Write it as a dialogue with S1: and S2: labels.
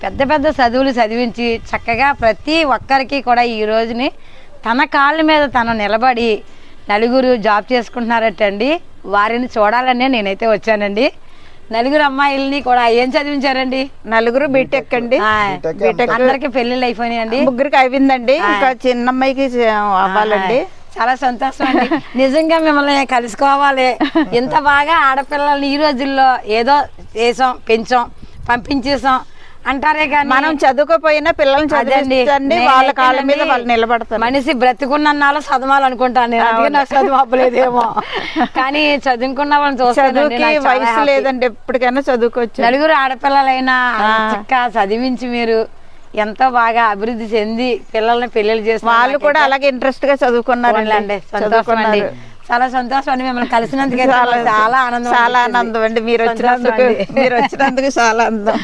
S1: పెద్ద పెద్ద చదువులు చదివించి చక్కగా ప్రతి ఒక్కరికి కూడా ఈ రోజుని తన కాళ్ళ మీద తను నిలబడి నలుగురు జాబ్ చేసుకుంటున్నారటండి. వారిని చూడాలనే నేనైతే వచ్చానండి. నలుగురు అమ్మాయిల్ని కూడా ఏం చదివించారండి?
S2: నలుగురు బీటెక్ అండి.
S1: బీటెక్ అందరికి పెళ్ళిళ్ళు అయిపోయినాయండి.
S2: ముగ్గురికి అయిందండి, ఇంకా చిన్న అమ్మాయికి అవ్వాలండి.
S1: చాలా సంతోషం అండి. నిజంగా మిమ్మల్ని కలుసుకోవాలి. ఇంత బాగా ఆడపిల్లల్ని ఈ రోజుల్లో ఏదో చేసాం, పెంచాం, పంపించేసాం అంటారే కానీ
S2: మనం చదువుకోపోయినా పిల్లల్ని చదివించండి, వాళ్ళ కాళ్ళ మీద వాళ్ళు నిలబడతారు.
S1: మనిషి బ్రతికున్నాళ్ళు చదవాలనుకుంటాను నేను, అందుకే నాకు చదువు అవ్వలేదేమో. కానీ చదువుకున్న వాళ్ళని
S2: చదువుకి వయసు లేదండి, ఎప్పటికైనా చదువుకోవచ్చు.
S1: నలుగురు ఆడపిల్లలైనా చక్కగా చదివించి మీరు ఎంతో బాగా అభివృద్ధి చెంది పిల్లల్ని పెళ్లిళ్ళు చేసి
S2: వాళ్ళు కూడా అలాగే ఇంట్రెస్ట్ గా చదువుకున్నారండి.
S1: సంతోషం అండి, చాలా సంతోషం అండి. మిమ్మల్ని కలిసినందుకు చాలా ఆనందం.
S2: చాలా ఆనందం అండి, మీరు వచ్చినందుకు చాలా ఆనందం.